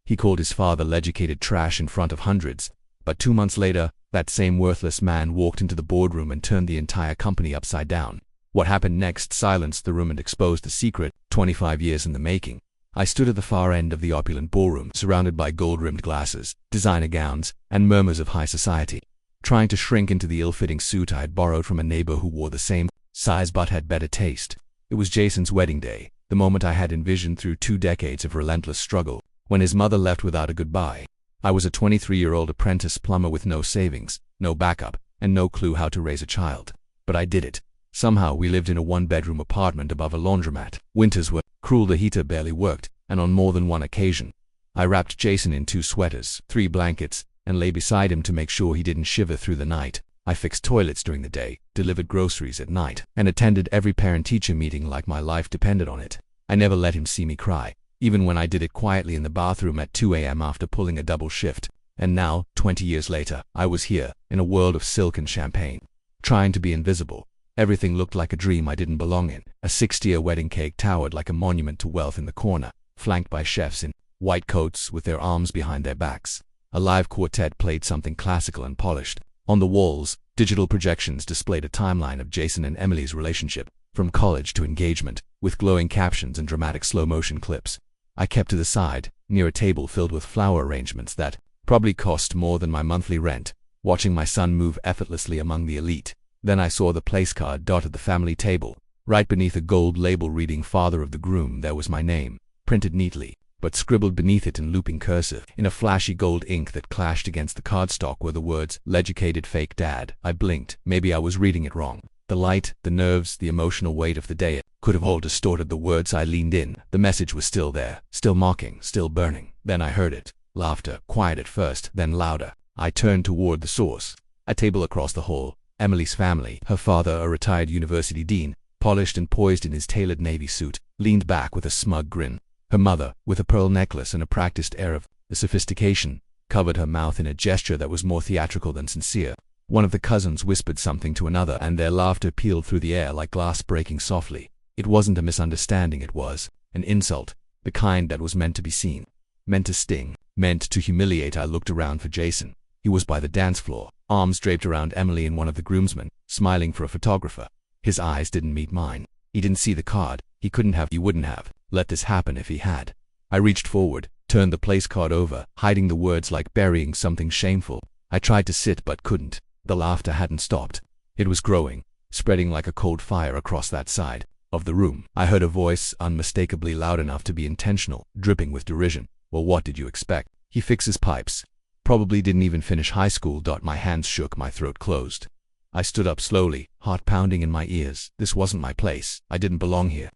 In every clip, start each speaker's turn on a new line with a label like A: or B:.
A: He called his father legislated trash in front of hundreds, but 2 months later, that same worthless man walked into the boardroom and turned the entire company upside down. What happened next silenced the room and exposed a secret 25 years in the making. I stood at the far end of the opulent ballroom, surrounded by gold-rimmed glasses, designer gowns, and murmurs of high society, trying to shrink into the ill-fitting suit I had borrowed from a neighbor who wore the same size but had better taste. It was Jason's wedding day, the moment I had envisioned through 2 decades of relentless struggle, when his mother left without a goodbye. I was a 23-year-old apprentice plumber with no savings, no backup, and no clue how to raise a child. But I did it. Somehow we lived in a 1-bedroom apartment above a laundromat. Winters were cruel, the heater barely worked, and on more than one occasion, I wrapped Jason in 2 sweaters, 3 blankets, and lay beside him to make sure he didn't shiver through the night. I fixed toilets during the day, delivered groceries at night, and attended every parent-teacher meeting like my life depended on it. I never let him see me cry, even when I did it quietly in the bathroom at 2 a.m. after pulling a double shift. And now, 20 years later, I was here, in a world of silk and champagne, trying to be invisible. Everything looked like a dream I didn't belong in. A 60-year wedding cake towered like a monument to wealth in the corner, flanked by chefs in white coats with their arms behind their backs. A live quartet played something classical and polished. On the walls, digital projections displayed a timeline of Jason and Emily's relationship, from college to engagement, with glowing captions and dramatic slow-motion clips. I kept to the side, near a table filled with flower arrangements that probably cost more than my monthly rent, watching my son move effortlessly among the elite. Then I saw the place card dotted the family table. Right beneath a gold label reading "Father of the Groom" there was my name, printed neatly, but scribbled beneath it in looping cursive. In a flashy gold ink that clashed against the cardstock were the words, "Legislated fake dad." I blinked. Maybe I was reading it wrong. The light, the nerves, the emotional weight of the day could have all distorted the words. I leaned in. The message was still there, still mocking, still burning. Then I heard it. Laughter, quiet at first, then louder. I turned toward the source. A table across the hall. Emily's family, her father, a retired university dean, polished and poised in his tailored navy suit, leaned back with a smug grin. Her mother, with a pearl necklace and a practiced air of sophistication, covered her mouth in a gesture that was more theatrical than sincere. One of the cousins whispered something to another, and their laughter pealed through the air like glass breaking softly. It wasn't a misunderstanding, it was an insult, the kind that was meant to be seen, meant to sting, meant to humiliate. I looked around for Jason. He was by the dance floor, arms draped around Emily and one of the groomsmen, smiling for a photographer. His eyes didn't meet mine. He didn't see the card. He wouldn't have let this happen if he had. I reached forward, turned the place card over, hiding the words like burying something shameful. I tried to sit but couldn't. The laughter hadn't stopped. It was growing, spreading like a cold fire across that side of the room. I heard a voice, unmistakably loud enough to be intentional, dripping with derision. "Well, what did you expect? He fixes pipes. Probably didn't even finish high school." My hands shook, my throat closed. I stood up slowly, heart pounding in my ears. This wasn't my place. I didn't belong here.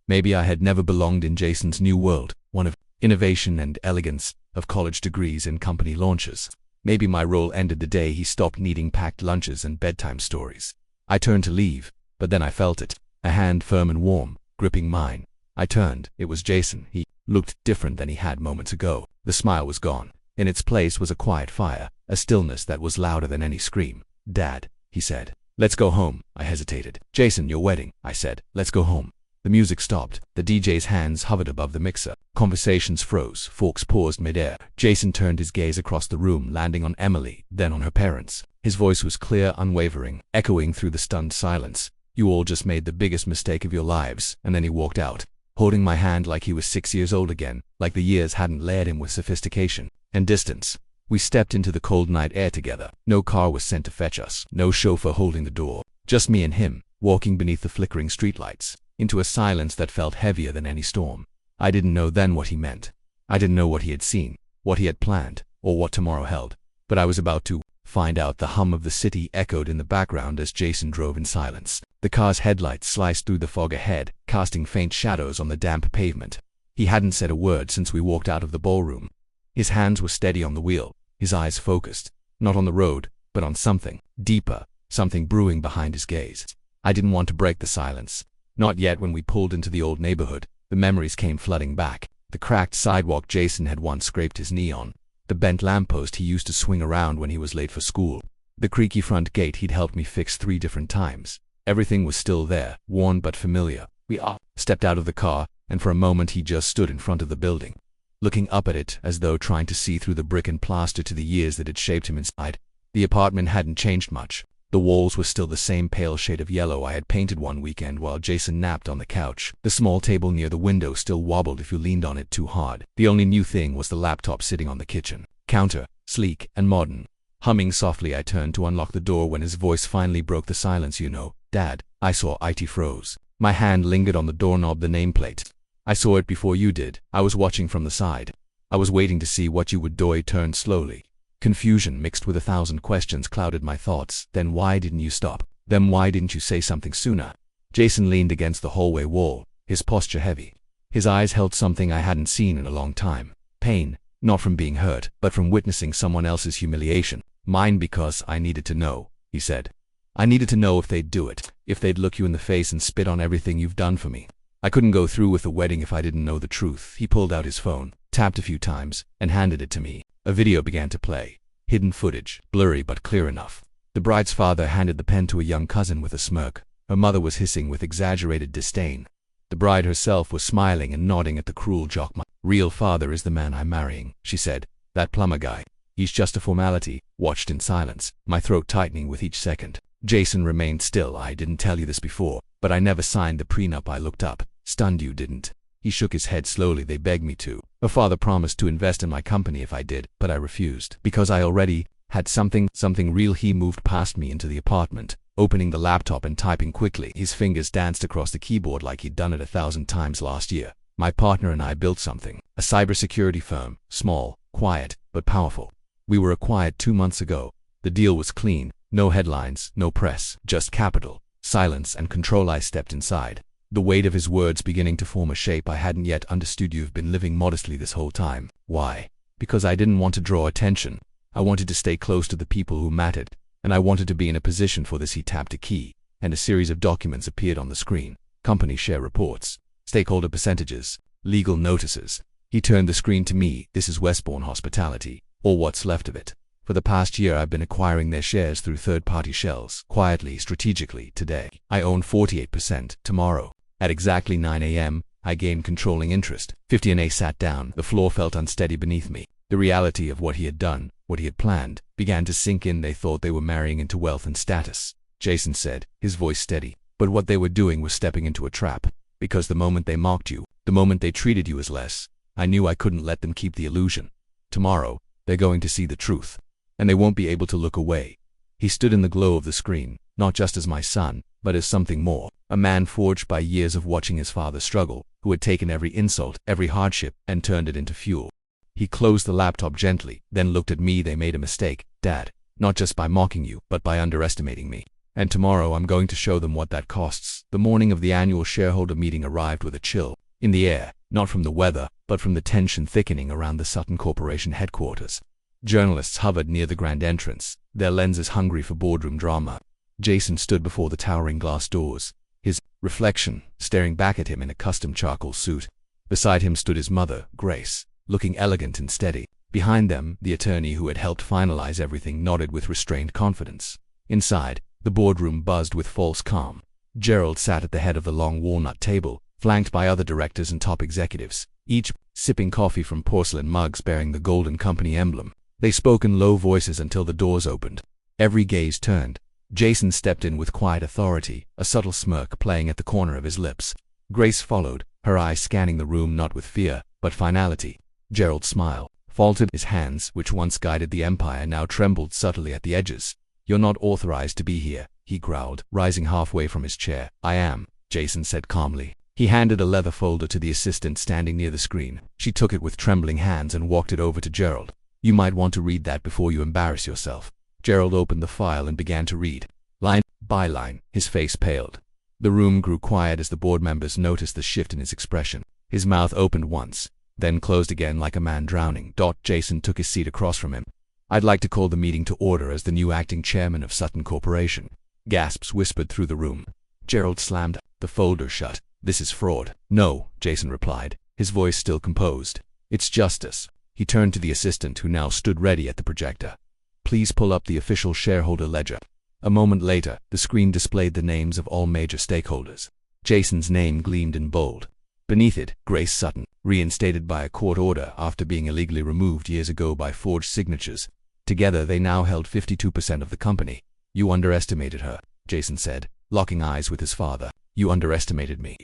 A: Maybe I had never belonged in Jason's new world, one of innovation and elegance, of college degrees and company launches. Maybe my role ended the day he stopped needing packed lunches and bedtime stories. I turned to leave, but then I felt it, a hand firm and warm, gripping mine. I turned. It was Jason. He looked different than he had moments ago. The smile was gone. In its place was a quiet fire, a stillness that was louder than any scream. "Dad," he said. "Let's go home." I hesitated. "Jason, your wedding," I said. "Let's go home." The music stopped. The DJ's hands hovered above the mixer. Conversations froze. Forks paused midair. Jason turned his gaze across the room, landing on Emily, then on her parents. His voice was clear, unwavering, echoing through the stunned silence. "You all just made the biggest mistake of your lives." And then he walked out, holding my hand like he was 6 years old again, like the years hadn't layered him with sophistication and distance. We stepped into the cold night air together. No car was sent to fetch us, no chauffeur holding the door. Just me and him, walking beneath the flickering streetlights, into a silence that felt heavier than any storm. I didn't know then what he meant. I didn't know what he had seen, what he had planned, or what tomorrow held. But I was about to find out. The hum of the city echoed in the background as Jason drove in silence. The car's headlights sliced through the fog ahead, casting faint shadows on the damp pavement. He hadn't said a word since we walked out of the ballroom. His hands were steady on the wheel, his eyes focused, not on the road, but on something deeper, something brewing behind his gaze. I didn't want to break the silence. Not yet. When we pulled into the old neighborhood, the memories came flooding back. The cracked sidewalk Jason had once scraped his knee on, the bent lamppost he used to swing around when he was late for school, the creaky front gate he'd helped me fix 3 different times. Everything was still there, worn but familiar. We stepped out of the car, and for a moment he just stood in front of the building. looking up at it as though trying to see through the brick and plaster to the years that had shaped him inside. The apartment hadn't changed much. The walls were still the same pale shade of yellow I had painted one weekend while Jason napped on the couch. The small table near the window still wobbled if you leaned on it too hard. The only new thing was the laptop sitting on the kitchen counter, sleek and modern. Humming softly, I turned to unlock the door when his voice finally broke the silence. "You know, Dad." I saw it froze. My hand lingered on the doorknob, the nameplate. "I saw it before you did. I was watching from the side. I was waiting to see what you would do." He turned slowly. Confusion mixed with 1,000 questions clouded my thoughts. "Then why didn't you stop? Then why didn't you say something sooner?" Jason leaned against the hallway wall, his posture heavy. His eyes held something I hadn't seen in a long time. Pain, not from being hurt, but from witnessing someone else's humiliation. "Mine, because I needed to know," he said. "I needed to know if they'd do it, if they'd look you in the face and spit on everything you've done for me. I couldn't go through with the wedding if I didn't know the truth." He pulled out his phone, tapped a few times, and handed it to me. A video began to play. Hidden footage, blurry but clear enough. The bride's father handed the pen to a young cousin with a smirk. Her mother was hissing with exaggerated disdain. The bride herself was smiling and nodding at the cruel jock. "My real father is the man I'm marrying," she said. "That plumber guy. He's just a formality." Watched in silence, my throat tightening with each second. Jason remained still. "I didn't tell you this before, but I never signed the prenup." I looked up. "Stunned you didn't?" He shook his head slowly. "They begged me to. Her father promised to invest in my company if I did, but I refused. Because I already had something real." He moved past me into the apartment, opening the laptop and typing quickly. His fingers danced across the keyboard like he'd done it 1,000 times last year. "My partner and I built something. A cybersecurity firm. Small, quiet, but powerful. We were acquired 2 months ago. The deal was clean. No headlines, no press, just capital, silence, and control." I stepped inside, the weight of his words beginning to form a shape I hadn't yet understood. "You've been living modestly this whole time." "Why?" "Because I didn't want to draw attention. I wanted to stay close to the people who mattered, and I wanted to be in a position for this." He tapped a key, and a series of documents appeared on the screen. Company share reports, stakeholder percentages, legal notices. He turned the screen to me. "This is Westbourne Hospitality, or what's left of it. For the past year I've been acquiring their shares through third-party shells, quietly, strategically. Today, I own 48%. Tomorrow, at exactly 9 a.m., I gained controlling interest." 50. Sat down. The floor felt unsteady beneath me. The reality of what he had done, what he had planned, began to sink in. "They thought they were marrying into wealth and status," Jason said, his voice steady. "But what they were doing was stepping into a trap. Because the moment they mocked you, the moment they treated you as less, I knew I couldn't let them keep the illusion. Tomorrow, they're going to see the truth. And they won't be able to look away." He stood in the glow of the screen, not just as my son, but as something more. A man forged by years of watching his father struggle, who had taken every insult, every hardship, and turned it into fuel. He closed the laptop gently, then looked at me. "They made a mistake, Dad. Not just by mocking you, but by underestimating me. And tomorrow I'm going to show them what that costs." The morning of the annual shareholder meeting arrived with a chill in the air, not from the weather, but from the tension thickening around the Sutton Corporation headquarters. Journalists hovered near the grand entrance, their lenses hungry for boardroom drama. Jason stood before the towering glass doors, his reflection staring back at him in a custom charcoal suit. Beside him stood his mother, Grace, looking elegant and steady. Behind them, the attorney who had helped finalize everything nodded with restrained confidence. Inside, the boardroom buzzed with false calm. Gerald sat at the head of the long walnut table, flanked by other directors and top executives, each sipping coffee from porcelain mugs bearing the Golden Company emblem. They spoke in low voices until the doors opened. Every gaze turned. Jason stepped in with quiet authority, a subtle smirk playing at the corner of his lips. Grace followed, her eyes scanning the room not with fear, but finality. Gerald's smile faltered. His hands, which once guided the empire, now trembled subtly at the edges. "You're not authorized to be here," he growled, rising halfway from his chair. "I am," Jason said calmly. He handed a leather folder to the assistant standing near the screen. She took it with trembling hands and walked it over to Gerald. "You might want to read that before you embarrass yourself." Gerald opened the file and began to read, line by line. His face paled. The room grew quiet as the board members noticed the shift in his expression. His mouth opened once, then closed again like a man drowning. Jason took his seat across from him. "I'd like to call the meeting to order as the new acting chairman of Sutton Corporation." Gasps whispered through the room. Gerald slammed the folder shut. "This is fraud." "No," Jason replied, his voice still composed. "It's justice." He turned to the assistant who now stood ready at the projector. "Please pull up the official shareholder ledger." A moment later, the screen displayed the names of all major stakeholders. Jason's name gleamed in bold. Beneath it, Grace Sutton, reinstated by a court order after being illegally removed years ago by forged signatures. Together they now held 52% of the company. You underestimated her, Jason said, locking eyes with his father. You underestimated me.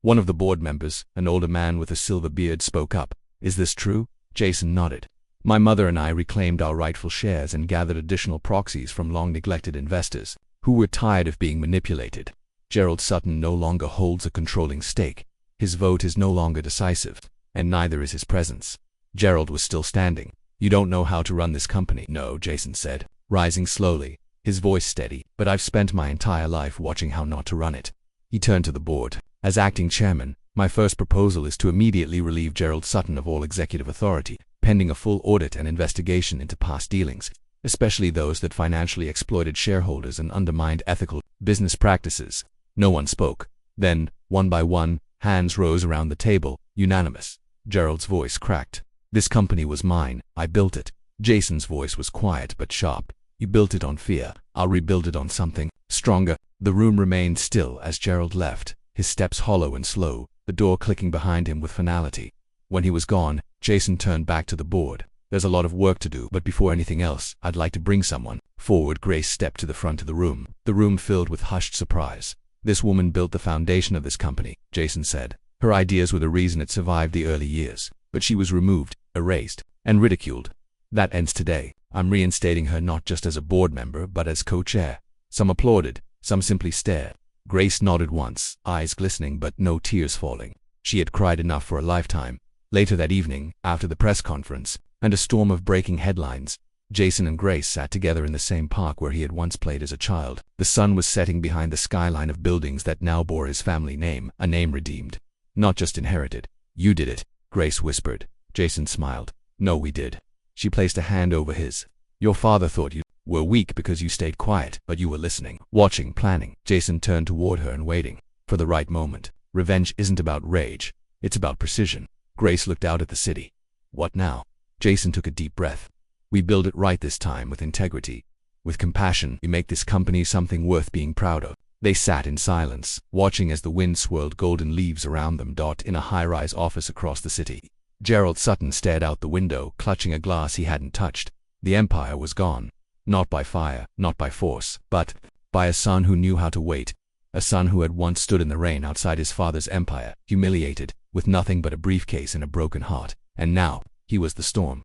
A: One of the board members, an older man with a silver beard, spoke up. Is this true? Jason nodded. My mother and I reclaimed our rightful shares and gathered additional proxies from long-neglected investors who were tired of being manipulated. Gerald Sutton no longer holds a controlling stake. His vote is no longer decisive, and neither is his presence. Gerald was still standing. You don't know how to run this company. No, Jason said, rising slowly, his voice steady, but I've spent my entire life watching how not to run it. He turned to the board. As acting chairman, my first proposal is to immediately relieve Gerald Sutton of all executive authority, pending a full audit and investigation into past dealings, especially those that financially exploited shareholders and undermined ethical business practices. No one spoke. Then, one by one, hands rose around the table, unanimous. Gerald's voice cracked. This company was mine. I built it. Jason's voice was quiet but sharp. You built it on fear. I'll rebuild it on something stronger. The room remained still as Gerald left, his steps hollow and slow, the door clicking behind him with finality. When he was gone, Jason turned back to the board. There's a lot of work to do, but before anything else, I'd like to bring someone forward. Grace stepped to the front of the room filled with hushed surprise. This woman built the foundation of this company, Jason said. Her ideas were the reason it survived the early years, but she was removed, erased, and ridiculed. That ends today. I'm reinstating her not just as a board member, but as co-chair. Some applauded, some simply stared. Grace nodded once, eyes glistening but no tears falling. She had cried enough for a lifetime. Later that evening, after the press conference, and a storm of breaking headlines, Jason and Grace sat together in the same park where he had once played as a child. The sun was setting behind the skyline of buildings that now bore his family name, a name redeemed, not just inherited. You did it, Grace whispered. Jason smiled. No, we did. She placed a hand over his. Your father thought you were weak because you stayed quiet, but you were listening, watching, planning. Jason turned toward her and waiting for the right moment. Revenge isn't about rage. It's about precision. Grace looked out at the city. What now? Jason took a deep breath. We build it right this time, with integrity, with compassion. We make this company something worth being proud of. They sat in silence, watching as the wind swirled golden leaves around them. In a high-rise office across the city, Gerald Sutton stared out the window, clutching a glass he hadn't touched. The empire was gone. Not by fire, not by force, but by a son who knew how to wait. A son who had once stood in the rain outside his father's empire, humiliated, with nothing but a briefcase and a broken heart. And now, he was the storm.